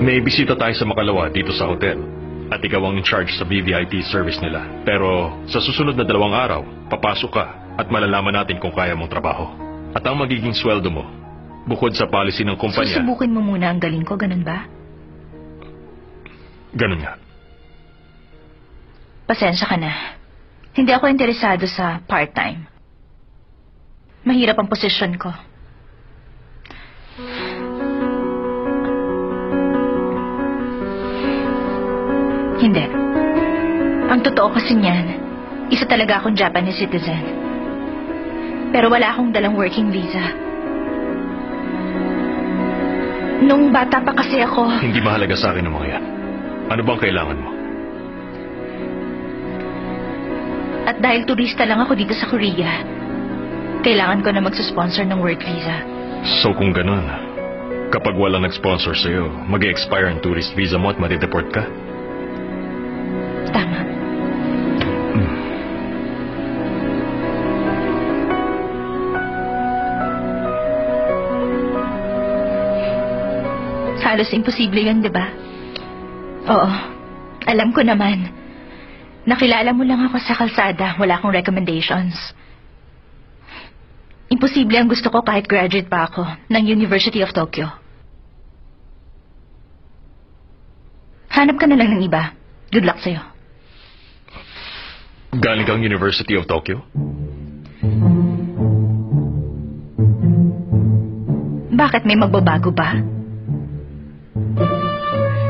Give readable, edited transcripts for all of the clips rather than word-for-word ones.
May bisita tayo sa Makalawa dito sa hotel. At ikaw ang in charge sa VVIP service nila. Pero sa susunod na 2 araw, papasok ka at malalaman natin kung kaya mong trabaho. At ang magiging sweldo mo, bukod sa policy ng kumpanya... Susubukin mo muna ang galing ko, ganun ba? Ganun nga. Pasensya ka na. Hindi ako interesado sa part-time. Mahirap ang posisyon ko. Hindi. Ang totoo kasi niyan, isa talaga akong Japanese citizen. Pero wala akong dalang working visa. Nung bata pa kasi ako... Hindi mahalaga sa akin ang mga yan. Ano bang kailangan mo? At dahil turista lang ako dito sa Korea, kailangan ko na magsusponsor ng work visa. So kung ganun, kapag walang nag-sponsor sa'yo, mag-expire ang tourist visa mo at matideport ka? Tama. Halos imposible yun, di ba? Oo, alam ko naman. Nakilala mo lang ako sa kalsada, wala akong recommendations. Imposible ang gusto ko kahit graduate pa ako ng University of Tokyo. Hanap ka na lang ng iba. Good luck sa'yo. Galing kang University of Tokyo? Bakit may magbabago ba?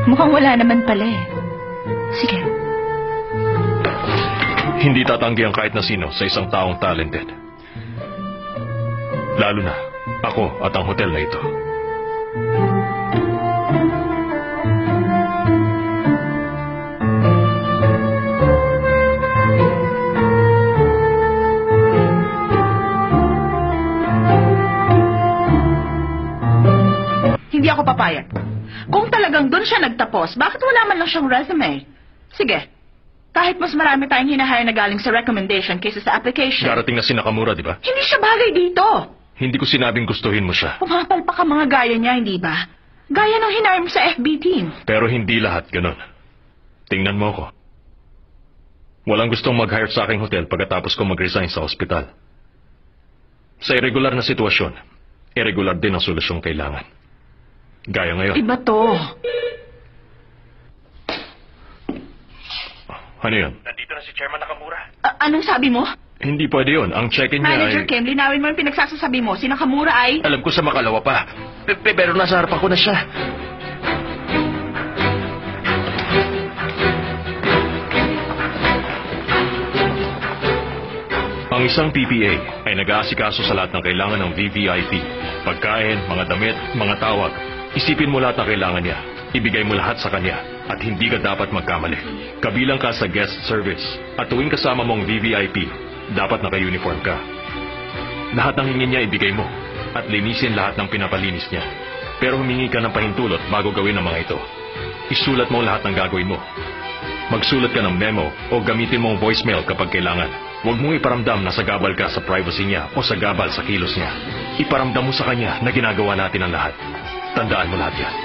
Mukhang wala naman pala eh. Sige. Hindi tatanggi ang kahit na sino sa isang taong talented. Lalo na ako at ang hotel na ito. Hindi ako papayag. Kung talagang doon siya nagtapos, bakit wala man lang siyang resume? Sige. Kahit mas marami tayong hinahire na galing sa recommendation kaysa sa application. Darating na si Nakamura, di ba? Hindi siya bagay dito. Hindi ko sinabing gustuhin mo siya. Pumapalpak ka mga gaya niya, hindi ba? Gaya ng hinire mo sa FB team. Pero hindi lahat ganun. Tingnan mo ko. Walang gustong mag-hire sa aking hotel pagkatapos ko mag-resign sa ospital. Sa irregular na sitwasyon, irregular din ang solusyong kailangan. Gaya ngayon. Iba to. Ano yun? Nandito na si Chairman Nakamura. Anong sabi mo? Hindi pwede yun. Ang check-in niya Manager ay... Kim, linawin mo yung pinagsasasabi mo. Si Nakamura ay... Alam ko sa Makalawa pa. Pero nasa harapan ko na siya. Ang isang PPA ay nag-aasikaso sa lahat ng kailangan ng VVIP. Pagkain, mga damit, mga tawag. Isipin mo lahat ng kailangan niya. Ibigay mo lahat sa kanya. At hindi ka dapat magkamali. Kabilang ka sa guest service. At tuwing kasama mong VVIP, dapat naka-uniform ka. Lahat ng hingin niya ibigay mo. At linisin lahat ng pinapalinis niya. Pero humingi ka ng pahintulot bago gawin ang mga ito. Isulat mo lahat ng gagawin mo. Magsulat ka ng memo o gamitin mo ang voicemail kapag kailangan. Huwag mong iparamdam na sagabal ka sa privacy niya o sagabal sa kilos niya. Iparamdam mo sa kanya na ginagawa natin ang lahat. Tandaan mo lahat yan.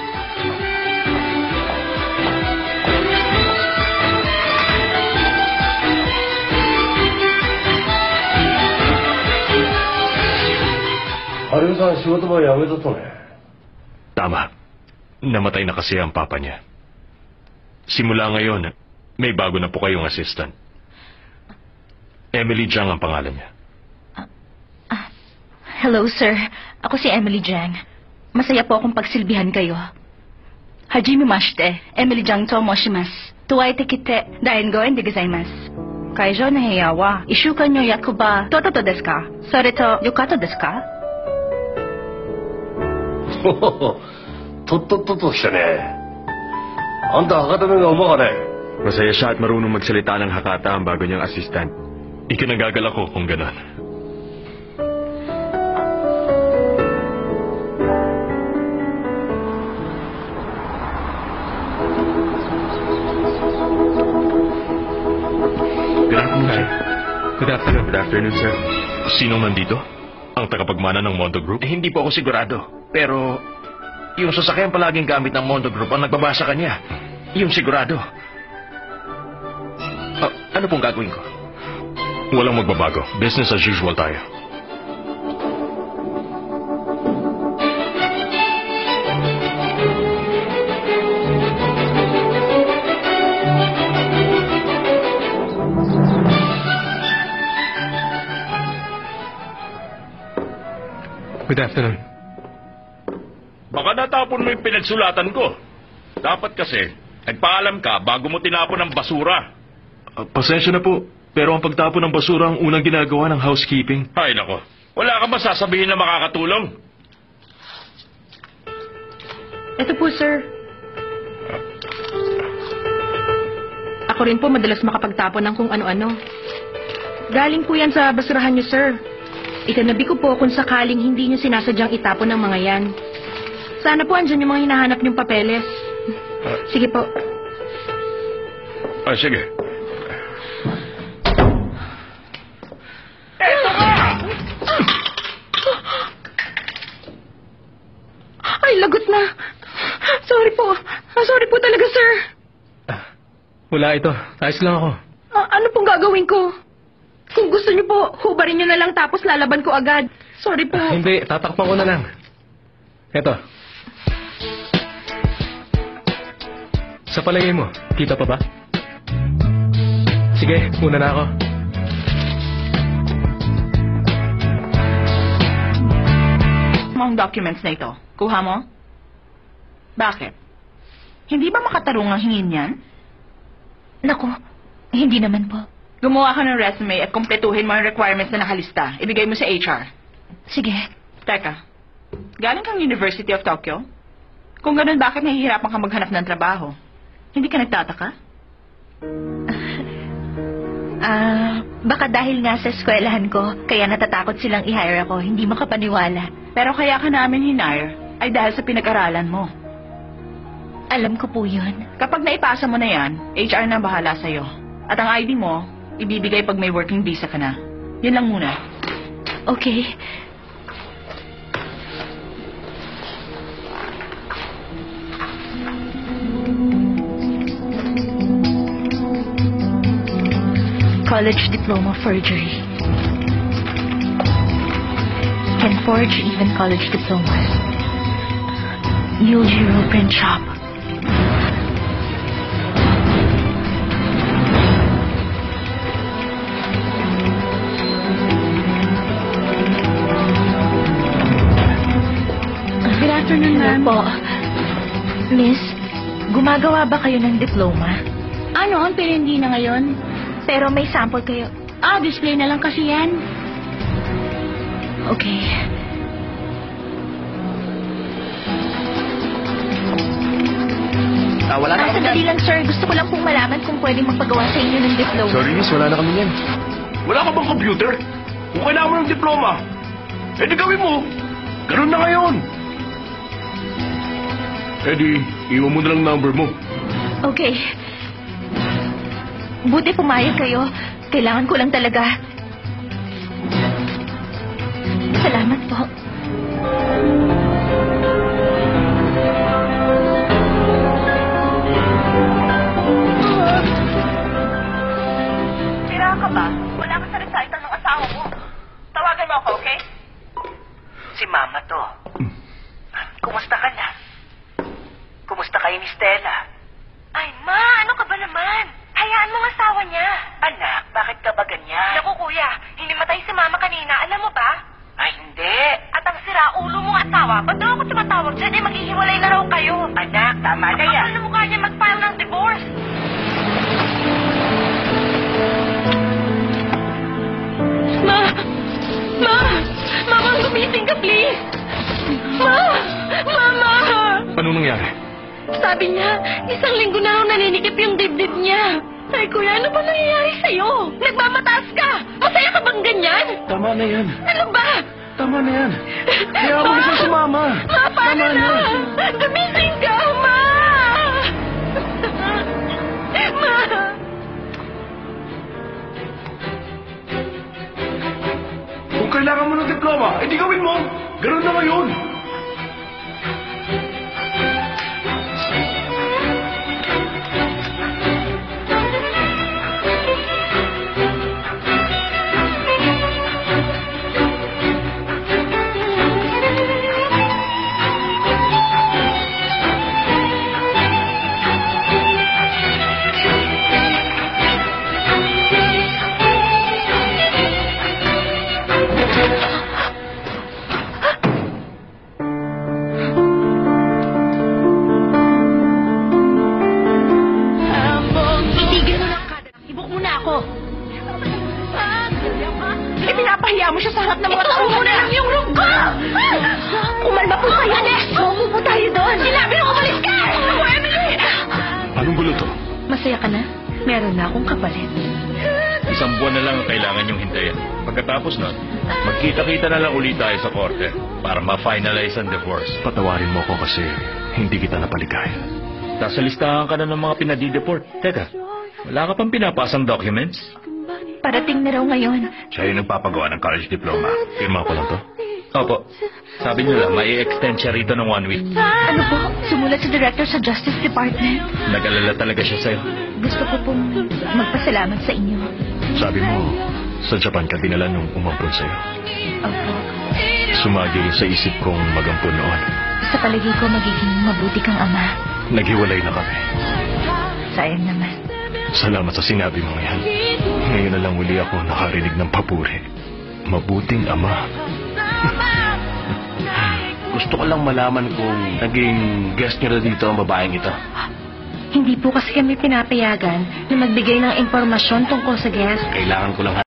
Haruo-san, shigoto ba yameta to ne? Tama. Namatay na kasi ang papa niya. Simula ngayon, may bago na po kayong assistant. Emily Jiang ang pangalan niya. Hello, sir. Ako si Emily Jiang. Masaya po akong pagsilbihan kayo. Hajime mashite, Emily Jiang to moshimasu. Tuwaite kite, daengoen de gozaimasu. Kaijo no heya wa, 1週間の役場、とっととですか? それと、よかったですか? とっとっととしたね。あんた博多弁がうまかね。Masaya siya at marunong magsalita ng Hakata ang bago niyang assistant. Ikinagagal ako kung gano'n. Good afternoon, sir. Good afternoon. Good afternoon, sir. Sinong nandito? Ang tagapagmana ng Mondo Group? Hindi po ako sigurado. Pero Yung sasakyan palaging gamit ng Mondo Group ang nagbabasa kanya. Yung sigurado. Ano pong gagawin ko? Walang magbabago. Business as usual tayo. Good afternoon. Baka natapon mo yung pinagsulatan ko. Dapat kasi, nagpaalam ka bago mo tinapon ang basura. Pasensya na po. Pero ang pagtapon ng basura ang unang ginagawa ng housekeeping. Ay, nako. Wala ka ba sasabihin na makakatulong? Ito po, sir. Ako rin po madalas makapagtapon ng kung ano-ano. Galing po yan sa basurahan niyo, sir. Itanabi ko po kung sakaling hindi niyo sinasadyang itapon ng mga yan. Sana po andyan yung mga hinahanap niyong papeles. Sige po. Ay, sige. Ay, lagot na. Sorry po. Sorry po talaga, sir. Wala ito. Ayos lang ako. Ano pong gagawin ko? Kung gusto niyo po, hubarin niyo na lang tapos lalaban ko agad. Sorry po. Hindi, tatakpan ko na lang. Eto. Sa palagay mo, kita pa ba? Sige, una na ako. Mga documents na ito, kuha mo? Bakit? Hindi ba makatarungang hingin yan? Naku, hindi naman po. Gumawa ka ng resume at kumpletuhin mo ang requirements na nakalista. Ibigay mo sa HR. Sige. Teka, galing kang University of Tokyo? Kung ganun, bakit nahihirapan ka maghanap ng trabaho? Hindi ka nagtataka? Baka dahil nga sa eskwelahan ko, kaya natatakot silang i-hire ako, hindi makapaniwala. Pero kaya ka namin hinire ay dahil sa pinag-aralan mo. Alam ko po yun. Kapag naipasa mo na yan, HR na bahala sa'yo. At ang ID mo, ibibigay pag may working visa ka na. Yan lang muna. Okay. College diploma forgery. Can forge even college diplomas. Yujiro print shop. Good afternoon, ma'am. Po. Miss, gumagawa ba kayo ng diploma? Ano, pero hindi na ngayon. Pero may sample kayo. Display na lang kasi yan. Okay. Wala na kami Sandali lang, sir. Gusto ko lang pong malaman kung pwedeng magpagawa sa inyo ng diploma. Sorry, miss. Wala na kami yan. Wala ka bang computer? Kung kailangan mo ng diploma, di gawin mo. Ganun na ngayon. Di, iwan mo na lang number mo. Okay. Buti pumayag kayo. Kailangan ko lang talaga. Salamat po. Sira ka ba? Wala ka sa recital ng asawa mo. Tawagan mo ako, okay? Si Mama to. Kumusta ka na? Kumusta kayo ni Stella? Ay, Ma, ano ka ba naman? Hayaan mo ang asawa niya. Anak, bakit ka ba ganyan? Naku, Kuya, hinimatay si Mama kanina. Alam mo ba? Ay, hindi. At ang sira-ulo mong asawa, ba't daw ako tumatawag dyan? Maghihiwalay na raw kayo. Anak, tama na yan. Kapal na mukha niya mag-file ng divorce. Ma! Ma! Mama, gumising ka, please! Ma! Mama! Anong nangyari? Sabi niya, 1 linggo na raw naninikip yung dibdib niya. Ay, Kuya, ano ba nangyayari sa'yo? Nagmamataas ka! Masaya ka bang ganyan? Tama na yan. Ano ba? Tama na yan. Kaya mo gusto si Mama. Ma, paano Tama na? na. Gumising ka, Ma! Ma! Kung kailangan mo ng diploma, di gawin mo. Ganun na ngayon. na akong kapalit. Isang buwan na lang ang kailangan yung hintayin. Pagkatapos nun, magkita-kita na lang ulit tayo sa korte para ma-finalize ang divorce. Patawarin mo ko kasi hindi kita napaligaya. Nasa listahan ka na ng mga pinadi-deport. Teka, wala ka pang pinapasang documents? Parating na raw ngayon. Siya yung nagpapagawa ng college diploma. Firma ko lang to. Opo. Sabi nila, may extend siya rito ng 1 week. Ano po? Sumulat sa director sa Justice Department. Nag-alala talaga siya sa'yo. Gusto ko pong magpasalamat sa inyo. Sabi mo, sa Japan ka dinala nung umampun sa'yo. Opo. Sumagil sa isip kong magampun noon. Sa palagay ko magiging mabuti kang ama. Naghiwalay na kami. Sayang naman. Salamat sa sinabi mo yan. Ngayon na lang uli ako nakarinig ng papuri. Mabuting ama. Gusto ko lang malaman kung naging guest niyo na dito ang babaeng ito. Hindi po kasi kami pinapayagan na magbigay ng impormasyon tungkol sa guest. Kailangan ko lang